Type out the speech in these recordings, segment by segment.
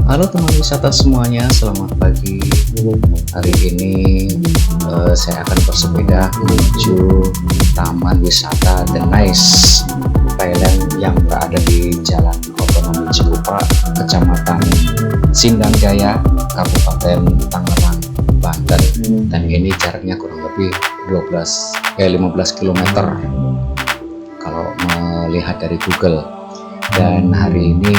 Halo teman wisata semuanya, selamat pagi. Hari ini saya akan bersepeda menuju Taman Wisata The Nice Thailand yang berada di Jalan Otonomi Cikupa, Kecamatan Sindang Jaya, Kabupaten Tangerang, Banten. Dan ini jaraknya kurang lebih 15 km kalau melihat dari Google. Dan hari ini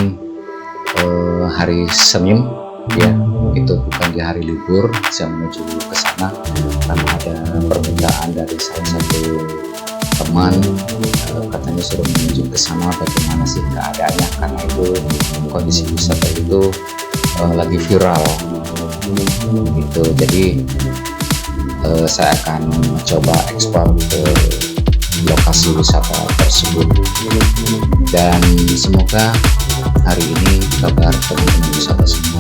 hari Senin ya, itu bukan di hari libur. Saya menuju ke sana karena ada permintaan dari salah satu teman, katanya suruh menuju ke sana bagaimana sih keadaannya, karena itu kondisi wisata itu lagi viral gitu. Jadi saya akan mencoba ekspor ke lokasi wisata tersebut, dan semoga hari ini kabar teman-teman wisata semua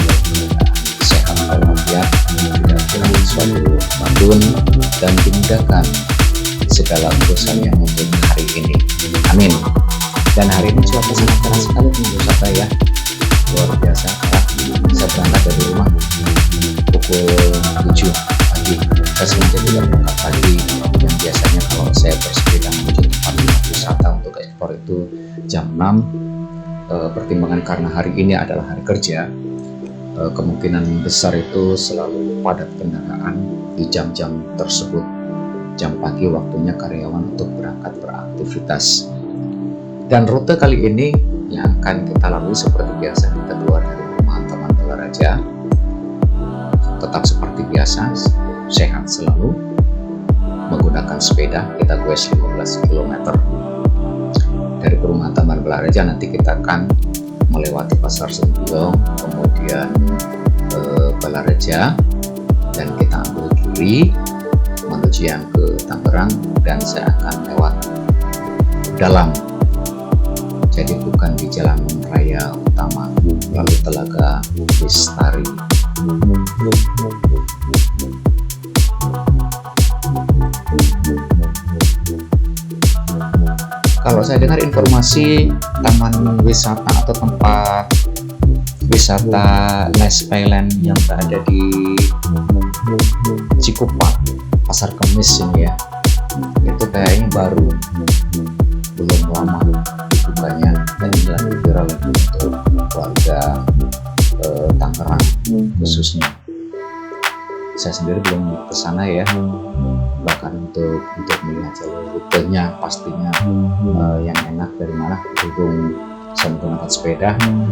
sehat walafiat, tidak kurang suatu bandun, dan dimudahkan segala urusannya untuk hari ini. Amin. Dan hari ini cuaca sangat cerah sekali teman wisata ya, luar biasa. Saya berangkat dari rumah pukul 7 pagi. Saya sengaja tidak berangkat pagi, yang biasanya kalau saya bersepeda menuju tempat wisata untuk ekspor itu jam 6. Pertimbangan karena hari ini adalah hari kerja, kemungkinan besar itu selalu padat kendaraan di jam-jam tersebut. Jam pagi waktunya karyawan untuk berangkat beraktivitas. Dan rute kali ini yang akan kita lalui seperti biasa, kita keluar dari rumah Taman Balaraja, tetap seperti biasa, sehat selalu, menggunakan sepeda. Kita goes 15 km. Dari perumahan Taman Balaraja nanti kita akan melewati Pasar Sentiong, kemudian Balaraja, dan kita ambil kiri menuju yang ke Tangerang, dan saya akan lewat dalam, jadi bukan di jalan raya utama, lalu Telaga Lestari. Kalau saya dengar informasi taman wisata atau tempat wisata Nice Thailand yang berada di Cikupa, Pasar Kemis ini ya, itu kayaknya baru, belum lama dibukanya, dan lagi viral untuk warga Tangerang khususnya. Saya sendiri belum ke sana ya, bahkan untuk melihat jalur rutenya pastinya yang enak dari mana, berhubung saya menggunakan sepeda,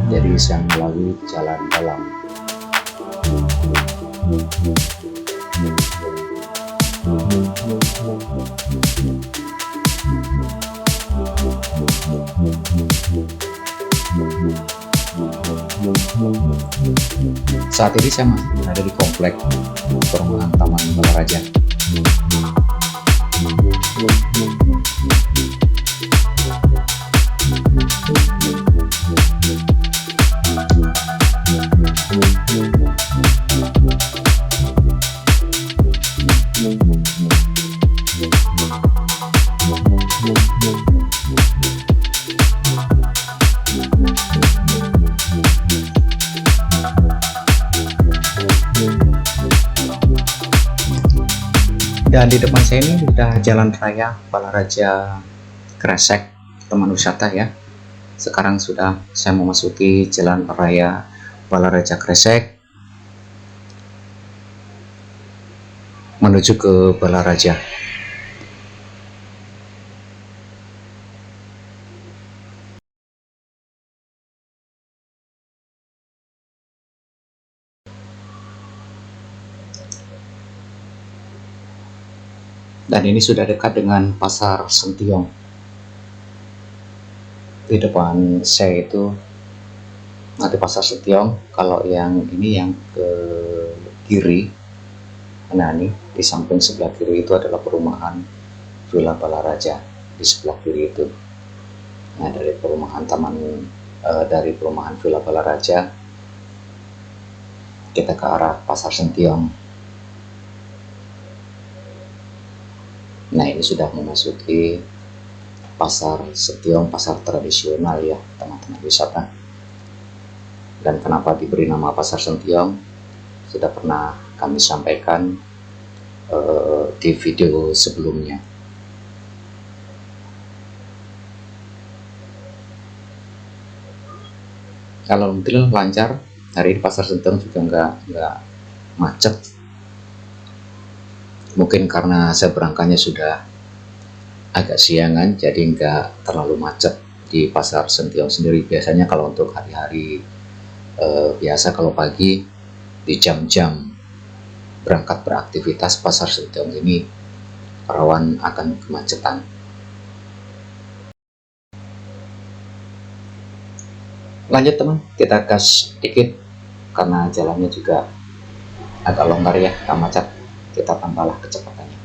jadi saya melalui jalan dalam. Saat ini saya masih berada di komplek perumahan Taman Balaraja. Dan di depan saya ini udah jalan raya Balaraja Kresek, teman wisata ya. Sekarang sudah saya memasuki jalan raya Balaraja Kresek menuju ke Balaraja. Dan ini sudah dekat dengan Pasar Sentiong. Di depan saya itu nanti Pasar Sentiong. Kalau yang ini yang ke kiri, nah ini di samping sebelah kiri itu adalah perumahan Villa Balaraja di sebelah kiri itu. Nah dari perumahan dari perumahan Villa Balaraja kita ke arah Pasar Sentiong. Nah ini sudah memasuki Pasar Sentiong, pasar tradisional ya teman-teman wisata. Dan kenapa diberi nama Pasar Sentiong sudah pernah kami sampaikan di video sebelumnya. Kalau alhamdulillah lancar, hari ini Pasar Sentiong juga nggak macet. Mungkin karena saya berangkatnya sudah agak siangan, jadi nggak terlalu macet di Pasar Sentiong sendiri. Biasanya kalau untuk hari-hari biasa, kalau pagi di jam-jam berangkat beraktivitas, Pasar Sentiong ini rawan akan kemacetan. Lanjut teman, kita gas dikit karena jalannya juga agak longgar ya, nggak macet. Kita tambahlah kecepatannya.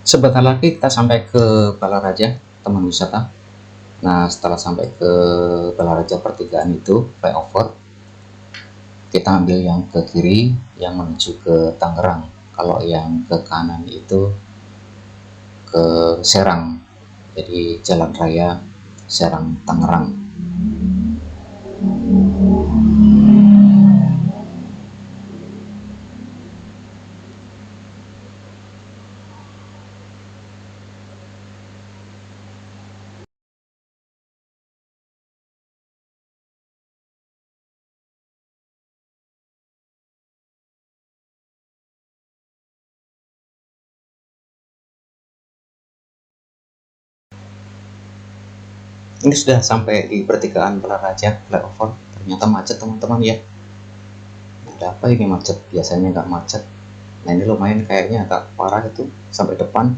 Sebentar lagi kita sampai ke Balaraja, teman wisata. Nah setelah sampai ke Balaraja pertigaan itu flyover, kita ambil yang ke kiri yang menuju ke Tangerang. Kalau yang ke kanan itu ke Serang, jadi jalan raya Serang Tangerang. Ini sudah sampai di pertigaan Balaraja flyover. Ternyata macet teman-teman ya. Ada apa ini macet? Biasanya nggak macet. Nah ini lumayan kayaknya agak parah itu sampai depan.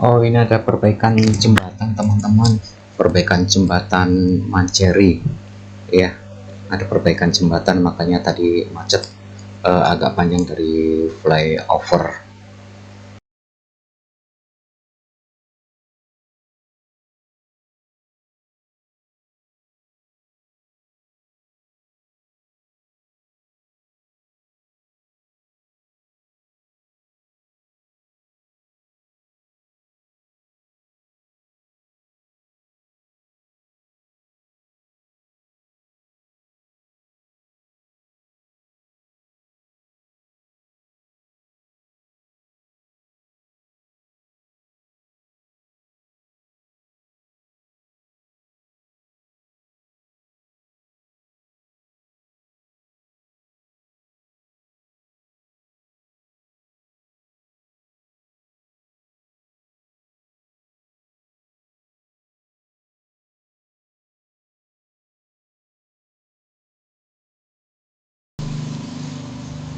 Oh, ini ada perbaikan jembatan teman-teman, perbaikan jembatan Manceri ya, ada perbaikan jembatan makanya tadi macet agak panjang dari flyover.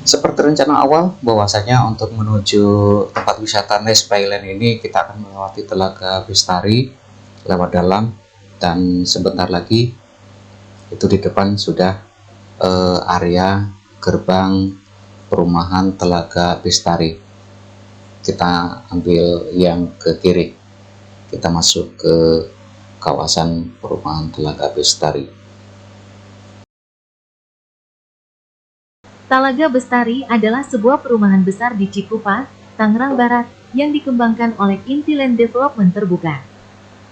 Seperti rencana awal bahwasanya untuk menuju tempat wisata Nice Baylen ini kita akan melewati Telaga Bestari lewat dalam, dan sebentar lagi itu di depan sudah area gerbang perumahan Telaga Bestari. Kita ambil yang ke kiri, kita masuk ke kawasan perumahan Telaga Bestari. Talaga Bestari adalah sebuah perumahan besar di Cikupa, Tangerang Barat, yang dikembangkan oleh Intiland Development Terbuka.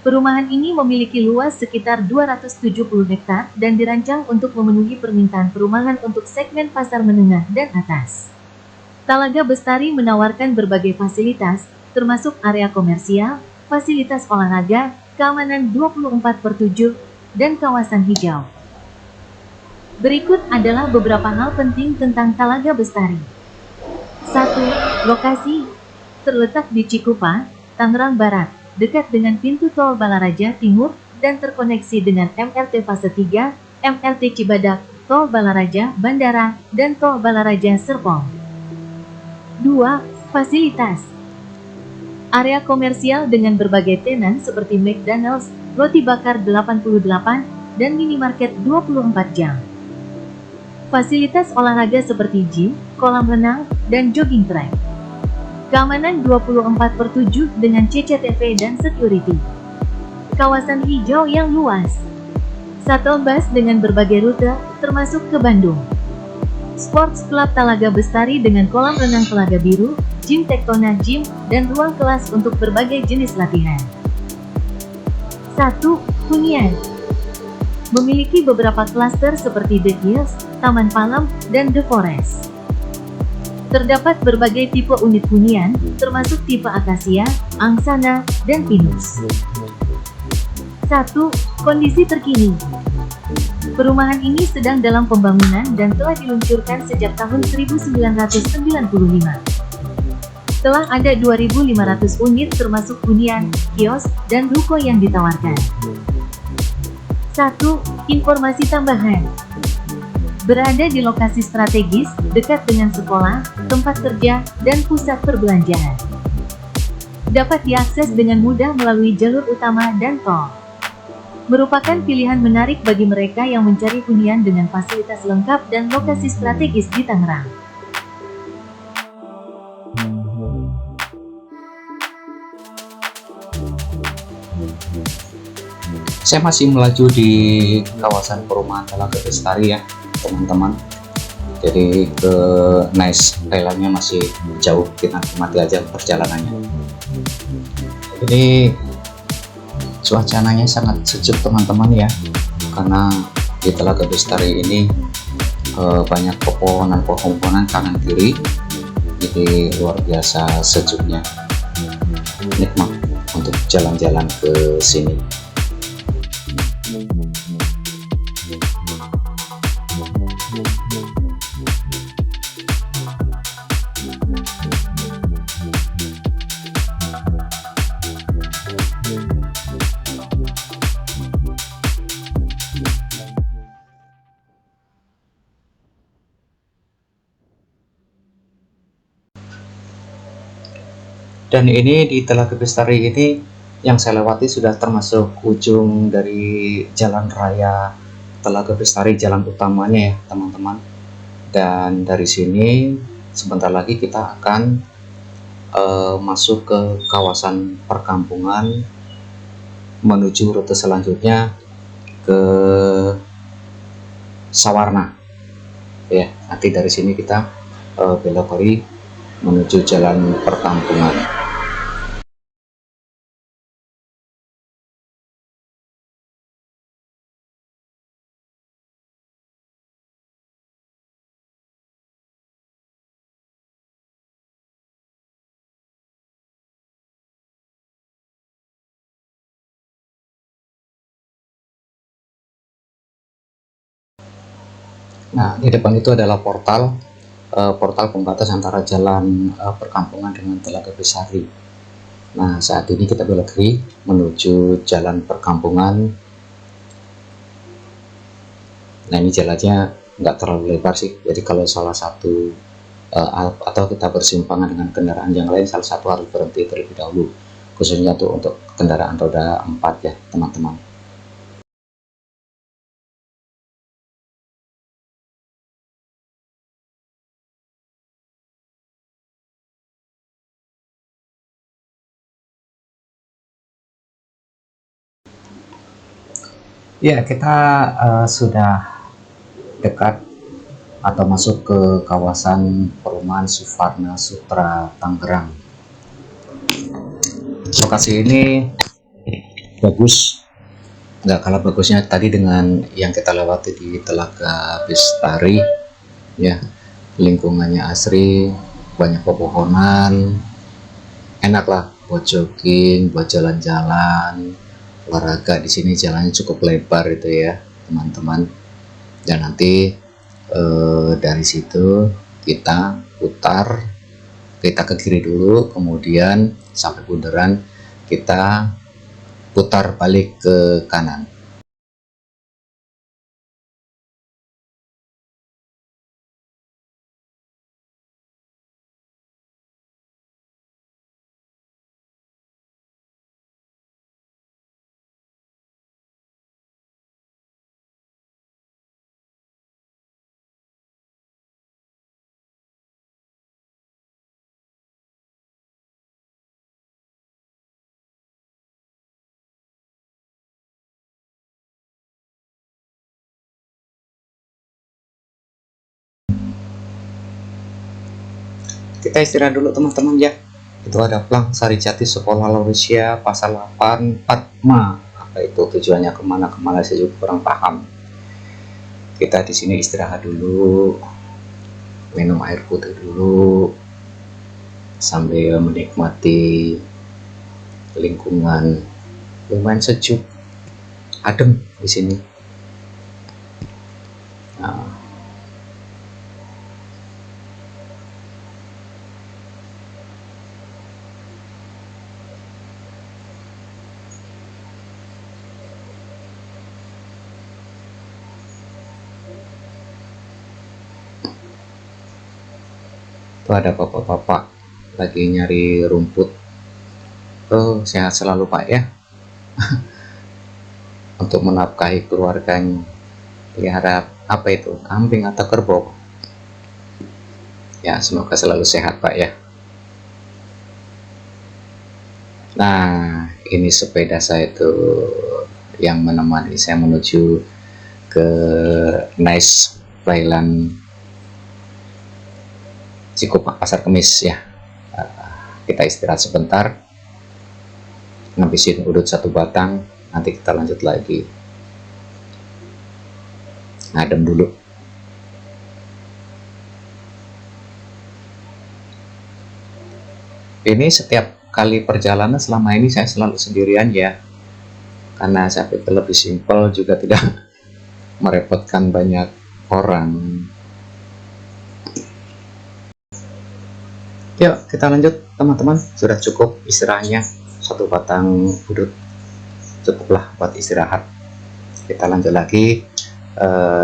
Perumahan ini memiliki luas sekitar 270 hektar dan dirancang untuk memenuhi permintaan perumahan untuk segmen pasar menengah dan atas. Talaga Bestari menawarkan berbagai fasilitas, termasuk area komersial, fasilitas olahraga, keamanan 24/7, dan kawasan hijau. Berikut adalah beberapa hal penting tentang Talaga Bestari. 1. Lokasi. Terletak di Cikupa, Tangerang Barat, dekat dengan pintu tol Balaraja Timur, dan terkoneksi dengan MRT Fase 3, MRT Cibadak, Tol Balaraja Bandara, dan Tol Balaraja Serpong. 2. Fasilitas. Area komersial dengan berbagai tenan seperti McDonald's, Roti Bakar 88, dan minimarket 24 jam. Fasilitas olahraga seperti gym, kolam renang, dan jogging track. Keamanan 24/7 dengan CCTV dan security. Kawasan hijau yang luas. Shuttle bus dengan berbagai rute, termasuk ke Bandung. Sports Club Talaga Bestari dengan kolam renang Telaga Biru, gym Tektona Gym, dan ruang kelas untuk berbagai jenis latihan. 1. Hunian. Memiliki beberapa klaster seperti The Hills, Taman Palem, dan The Forest. Terdapat berbagai tipe unit hunian, termasuk tipe Akasia, Angsana, dan Pinus. 1. Kondisi terkini. Perumahan ini sedang dalam pembangunan dan telah diluncurkan sejak tahun 1995. Telah ada 2.500 unit termasuk hunian, kios, dan ruko yang ditawarkan. 1. Informasi tambahan. Berada di lokasi strategis, dekat dengan sekolah, tempat kerja, dan pusat perbelanjaan. Dapat diakses dengan mudah melalui jalur utama dan tol. Merupakan pilihan menarik bagi mereka yang mencari hunian dengan fasilitas lengkap dan lokasi strategis di Tangerang. Saya masih melaju di kawasan perumahan Talaga Bestari ya teman-teman, jadi ke Nice Baylennya masih jauh, kita nikmati aja perjalanannya. Jadi suasananya sangat sejuk teman-teman ya, karena di Talaga Bestari ini banyak pepohonan kanan kiri, jadi luar biasa sejuknya, nikmat untuk jalan-jalan ke sini. Dan ini di Telaga Bestari ini yang saya lewati sudah termasuk ujung dari jalan raya Telaga Bestari, jalan utamanya ya teman-teman. Dan dari sini sebentar lagi kita akan masuk ke kawasan perkampungan menuju rute selanjutnya ke Sawarna ya. Nanti dari sini kita belok kiri menuju jalan perkampungan. Nah, di depan itu adalah portal pembatas antara jalan perkampungan dengan Telaga Bestari. Nah, saat ini kita belok kiri menuju jalan perkampungan. Nah, ini jalannya nggak terlalu lebar sih, jadi kalau salah satu atau kita bersimpangan dengan kendaraan yang lain, salah satu harus berhenti terlebih dahulu, khususnya untuk kendaraan roda 4 ya teman-teman. Ya, kita sudah dekat atau masuk ke kawasan perumahan Suvarna Sutra Tangerang. Lokasi ini bagus, nggak kalah bagusnya tadi dengan yang kita lewati di Telaga Bestari ya. Lingkungannya asri, banyak pepohonan, enak lah buat jogging, buat jalan-jalan, olahraga. Di sini jalannya cukup lebar itu ya teman-teman. Dan nanti dari situ kita putar, kita ke kiri dulu, kemudian sampai bundaran kita putar balik ke kanan. Kita istirahat dulu teman-teman ya. Itu ada Plang, Sarijati, Sekolah Lauresia, Pasar 8, Padma. Apa itu tujuannya, kemana saya juga kurang paham. Kita di sini istirahat dulu, minum air putih dulu, sambil menikmati lingkungan lumayan sejuk, adem di sini. Nah, itu ada bapak-bapak lagi nyari rumput. Oh, sehat selalu Pak ya. Untuk menafkahi keluarganya. Pelihara apa itu, kambing atau kerbau? Ya, semoga selalu sehat Pak ya. Nah, ini sepeda saya itu yang menemani saya menuju ke Nice Playland Cikupa Pasar Kemis ya. Kita istirahat sebentar, ngabisin udut 1 batang, nanti kita lanjut lagi. Ngadem dulu. Ini setiap kali perjalanan selama ini saya selalu sendirian ya, karena saya pikir lebih simpel, juga tidak merepotkan banyak orang. Yuk kita lanjut teman-teman, sudah cukup istirahatnya, 1 batang udut cukuplah buat istirahat. Kita lanjut lagi.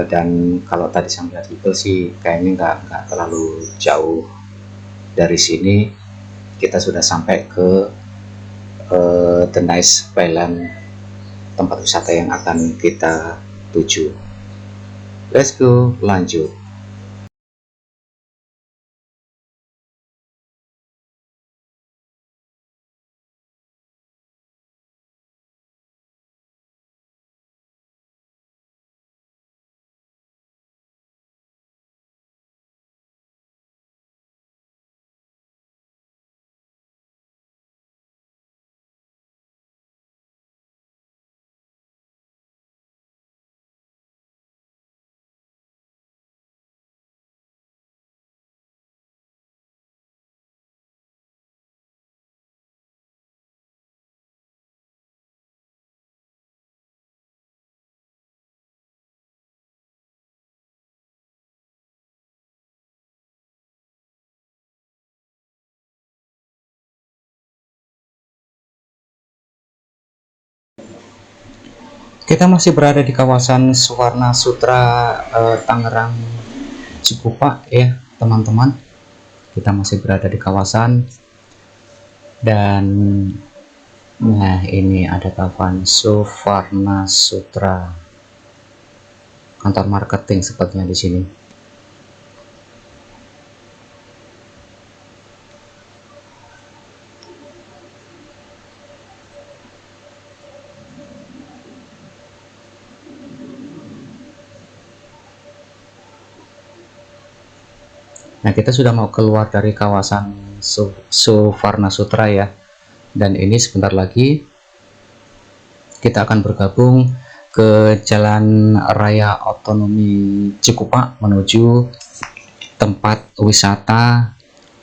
Dan kalau tadi saya lihat itu sih kayaknya nggak terlalu jauh dari sini, kita sudah sampai ke The Nice Playland, tempat wisata yang akan kita tuju. Let's go, lanjut. Kita masih berada di kawasan Suwarna Sutra, Tangerang Cikupa ya teman-teman. Kita masih berada di kawasan, dan nah ini ada kawasan Suwarna Sutra, kantor marketing sepertinya di sini. Nah, kita sudah mau keluar dari kawasan Suwarna Sutra ya. Dan ini sebentar lagi kita akan bergabung ke Jalan Raya Otonomi Cikupa menuju tempat wisata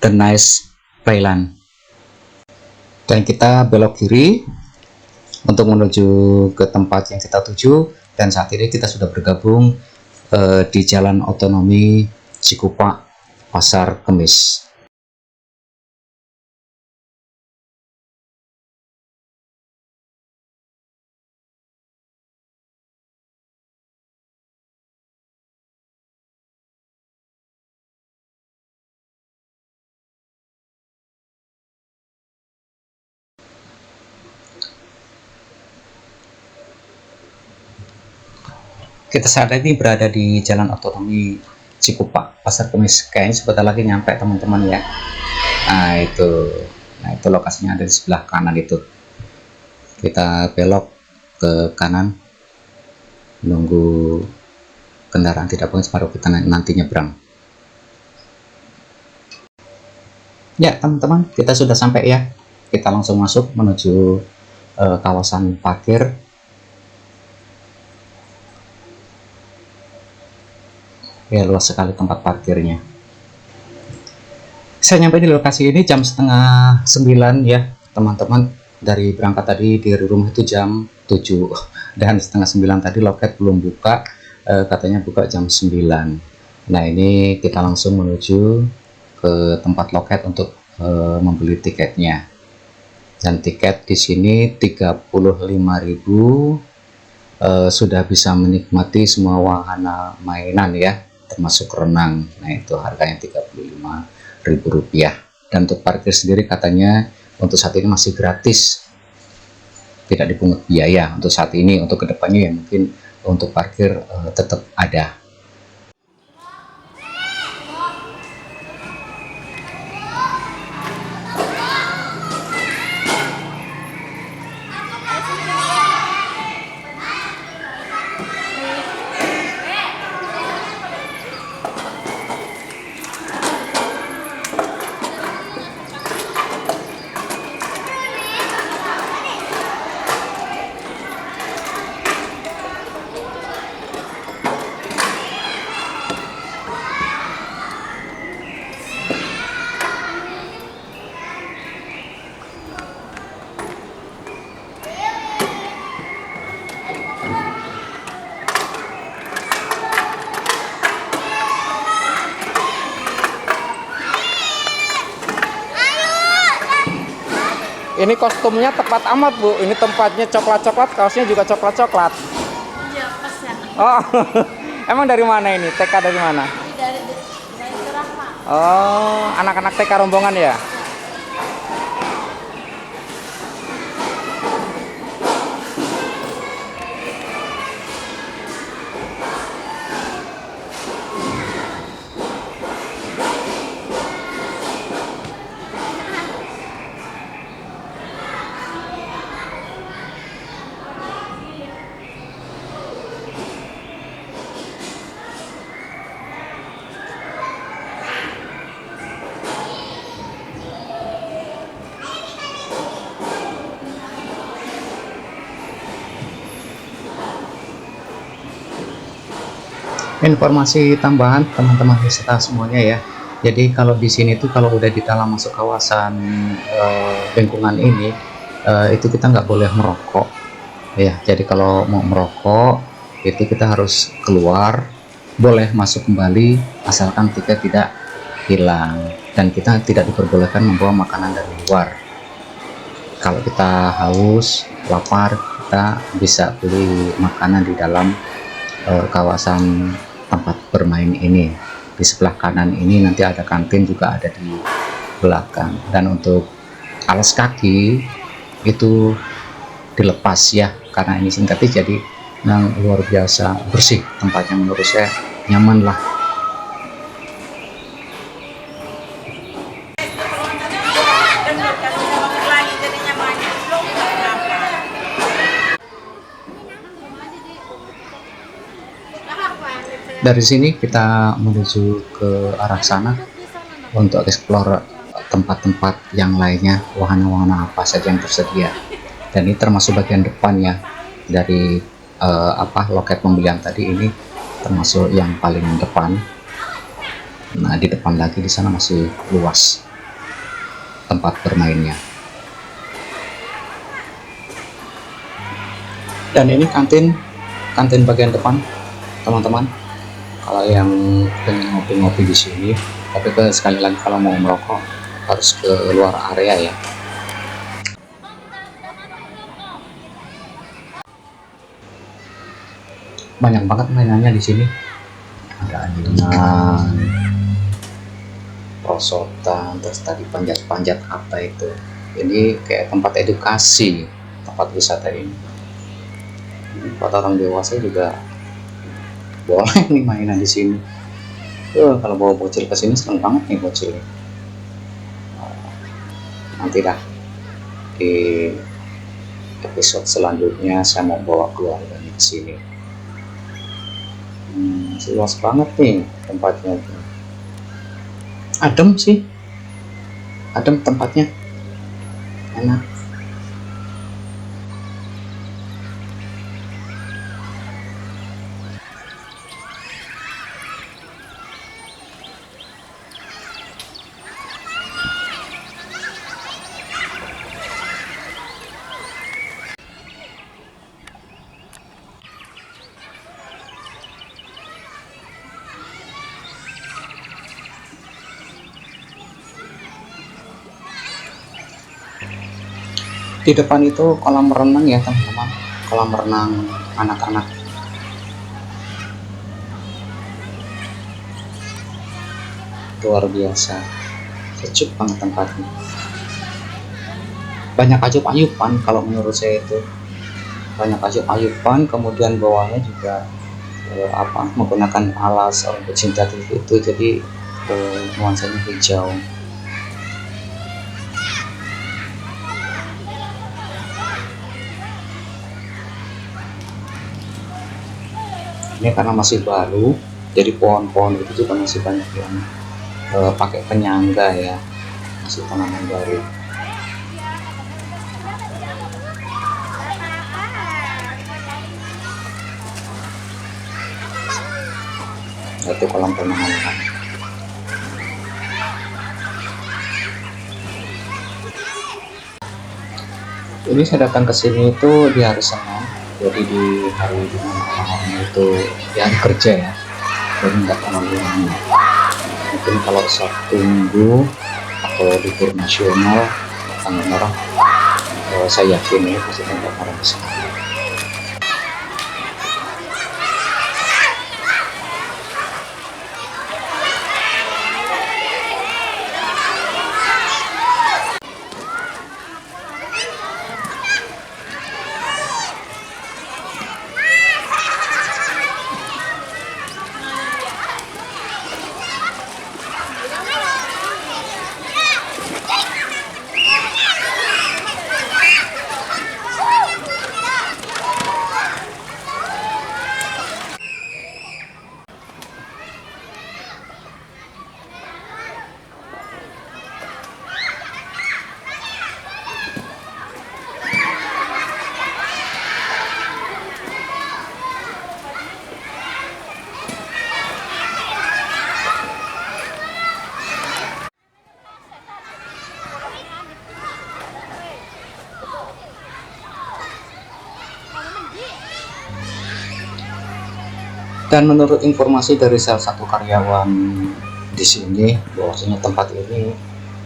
The Nice Playland. Dan kita belok kiri untuk menuju ke tempat yang kita tuju. Dan saat ini kita sudah bergabung di Jalan Otonomi Cikupa, Pasar Kemis. Kita saat ini berada di Jalan Otonomi Cikupa, Pasar Kemis. Kayaknya sebentar lagi nyampe teman-teman ya. Nah itu lokasinya ada di sebelah kanan itu. Kita belok ke kanan, nunggu kendaraan tidak bagus baru kita nanti nyebrang. Ya teman-teman, kita sudah sampai ya. Kita langsung masuk menuju kawasan parkir. Ya, luas sekali tempat parkirnya. Saya nyampe di lokasi ini jam setengah 9 ya teman-teman. Dari berangkat tadi dari rumah itu jam 7 dan setengah 9 tadi loket belum buka, katanya buka jam 9. Nah ini kita langsung menuju ke tempat loket untuk membeli tiketnya. Dan tiket di sini 35.000, sudah bisa menikmati semua wahana mainan ya, termasuk renang. Nah itu harganya Rp35.000. Dan untuk parkir sendiri katanya untuk saat ini masih gratis, tidak dipungut biaya untuk saat ini. Untuk kedepannya ya mungkin untuk parkir tetap ada. Ini kostumnya tepat amat Bu. Ini tempatnya coklat-coklat, kaosnya juga coklat-coklat. Iya, pas ya. Oh, emang dari mana ini? TK dari mana? Dari Rahma. Oh, anak-anak TK rombongan ya? Informasi tambahan teman-teman wisata semuanya ya. Jadi kalau di sini tuh kalau udah di dalam masuk kawasan lingkungan ini itu kita nggak boleh merokok ya. Jadi kalau mau merokok itu kita harus keluar, boleh masuk kembali asalkan tiket tidak hilang, dan kita tidak diperbolehkan membawa makanan dari luar. Kalau kita haus, lapar, kita bisa beli makanan di dalam kawasan tempat bermain ini. Di sebelah kanan ini nanti ada kantin, juga ada di belakang. Dan untuk alas kaki itu dilepas ya, karena ini sintetis, jadi yang luar biasa bersih tempatnya, menurut saya nyaman lah. Dari sini kita menuju ke arah sana untuk explore tempat-tempat yang lainnya, wahana-wahana apa saja yang tersedia. Dan ini termasuk bagian depan ya dari loket pembelian tadi, ini termasuk yang paling depan. Nah, di depan lagi di sana masih luas tempat bermainnya. Dan ini kantin bagian depan, teman-teman. Kalau yang pengen ngopi-ngopi di sini, tapi sekali lagi kalau mau merokok harus ke luar area ya. Banyak banget mainannya di sini. Ada ayunan, prosotan, terus tadi panjat-panjat apa itu. Ini kayak tempat edukasi, tempat wisata ini. Buat orang dewasa juga boleh nih mainan di sini. Kalau bawa bocil ke sini seneng banget nih bocil. Nanti dah di episode selanjutnya saya mau bawa keluarganya ke sini. Luas banget nih tempatnya. Adem sih, adem tempatnya, enak. Di depan itu kolam renang ya teman-teman, kolam renang anak-anak. Luar biasa, sejuk banget tempatnya. Banyak ayup-ayupan kalau menurut saya itu. Banyak ayup-ayupan, kemudian bawahnya juga menggunakan alas untuk sintetis itu, jadi nuansanya hijau. Ini karena masih baru, jadi pohon-pohon itu juga masih banyak yang pakai penyangga ya, masih tanaman baru. Itu kolam renang anak. Ini saya datang ke sini itu di hari Senin, jadi di hari dimana orang-orang itu di hari kerja ya, jadi nggak tanggal-tanggal. Mungkin kalau Sabtu Minggu atau libur nasional tanggal merah, saya yakin ya pasti tempat orang sekali. Dan menurut informasi dari salah satu karyawan di sini, bahwasanya tempat ini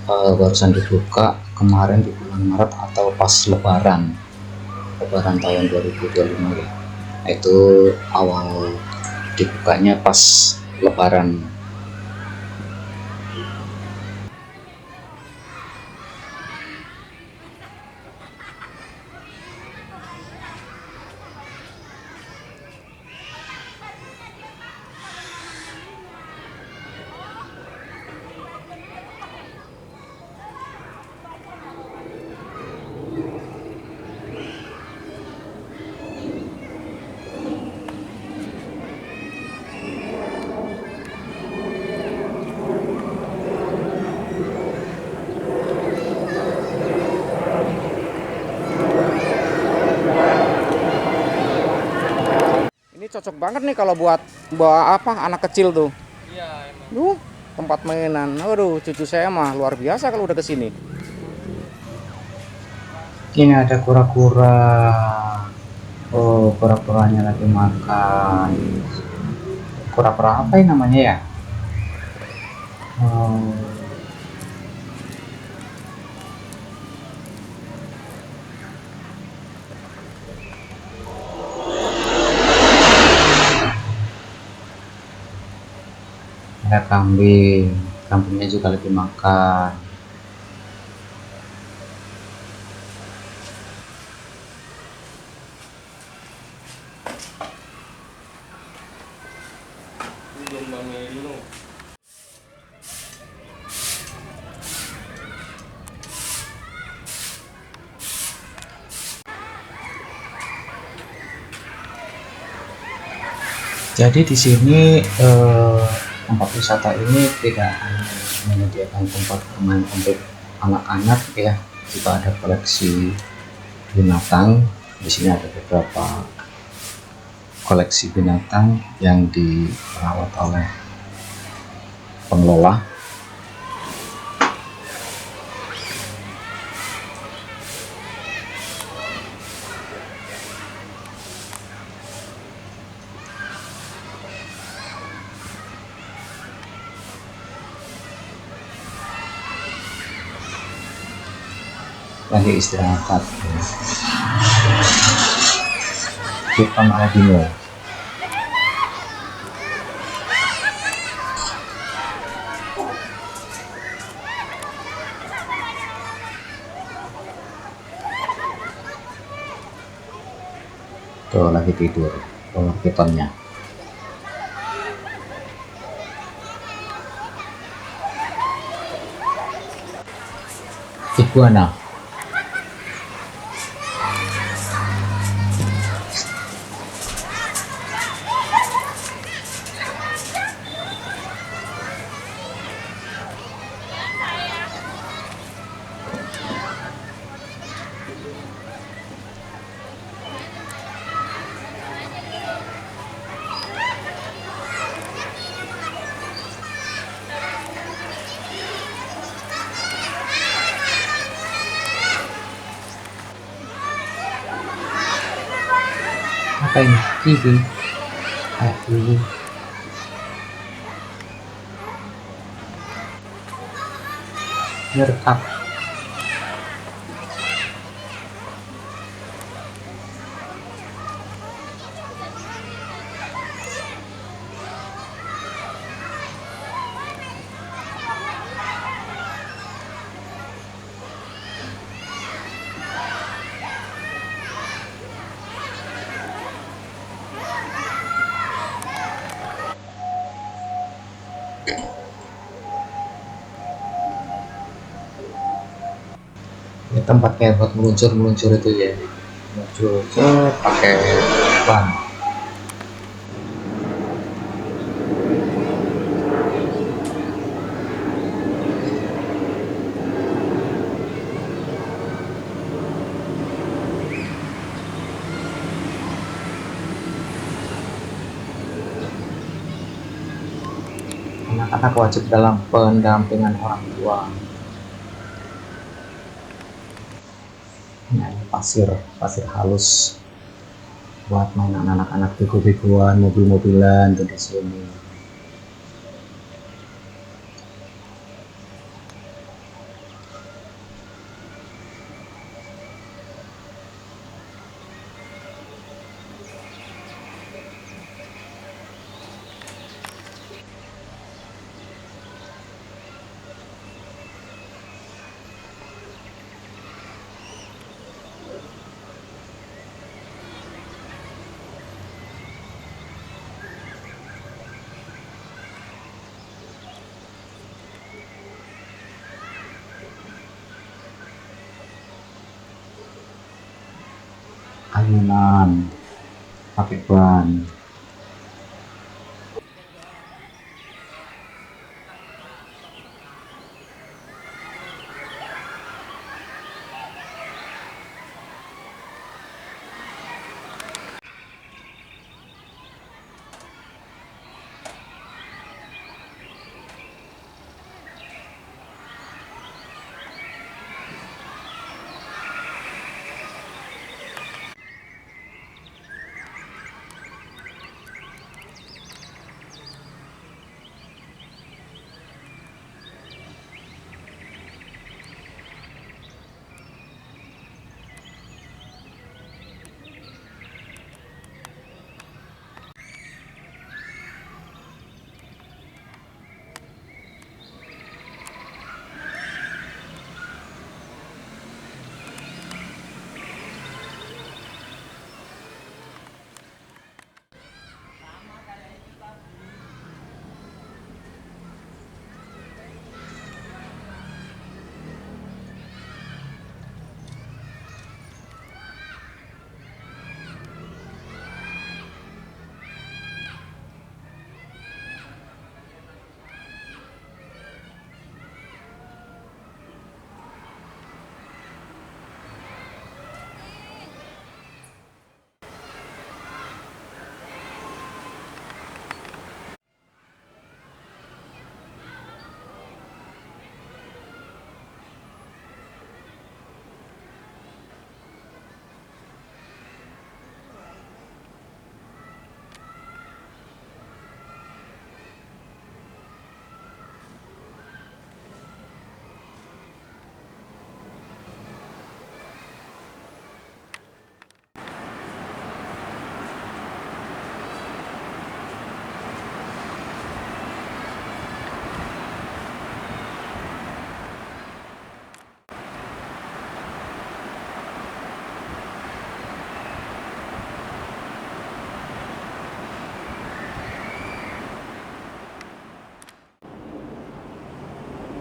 barusan dibuka kemarin di bulan Maret atau pas Lebaran tahun 2025 ya. Itu awal dibukanya pas Lebaran. Ini cocok banget nih kalau buat bawa apa anak kecil tuh. Iya emang. Tempat mainan. Aduh, cucu saya mah luar biasa kalau udah kesini. Ini ada kura-kura. Oh, kura-kuranya lagi makan. Kura-kura apa ini namanya ya? Oh. Ada kambing, kambingnya juga lagi makan. Jadi di sini tempat wisata ini tidak hanya menyediakan tempat bermain untuk anak-anak ya, juga ada koleksi binatang. Di sini ada beberapa koleksi binatang yang dirawat oleh pengelola. Lagi istirahat kita albino. Tuh lagi tidur polar pitonnya. Iguana. Apa ini? Kiwi. Kiwi. Merekap. Ini tempat kayak buat meluncur itu ya, meluncur pakai ban. Anak-anak wajib dalam pendampingan orang tua. Nah, ini pasir halus buat mainan anak-anak bego-begoan, mobil-mobilan tuh di sini. Ayunan pakai ban.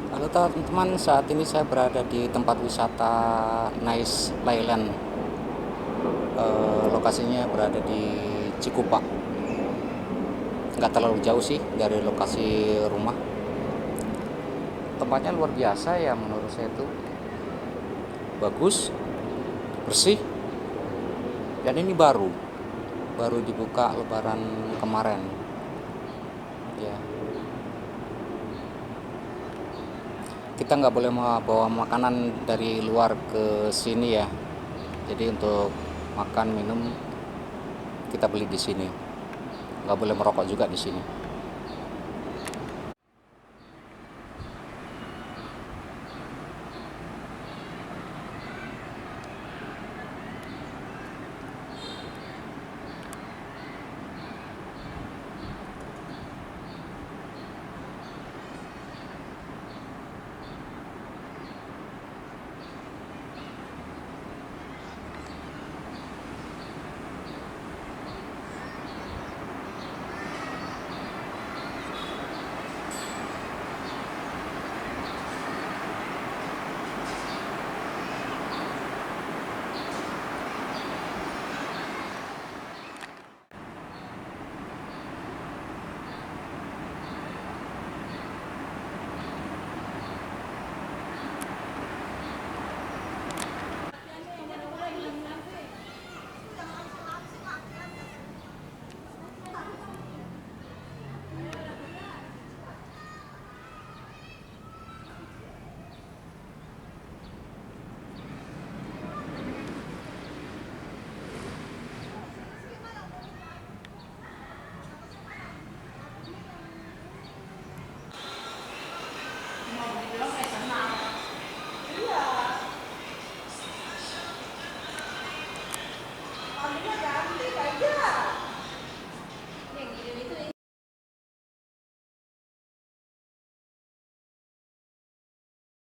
Halo teman-teman, saat ini saya berada di tempat wisata Nice Leyland. Lokasinya berada di Cikupa. Nggak terlalu jauh sih dari lokasi rumah. Tempatnya luar biasa ya, menurut saya itu bagus, bersih, dan ini baru dibuka Lebaran kemarin. Ya, kita nggak boleh bawa makanan dari luar ke sini ya. Jadi untuk makan minum kita beli di sini. Nggak boleh merokok juga di sini.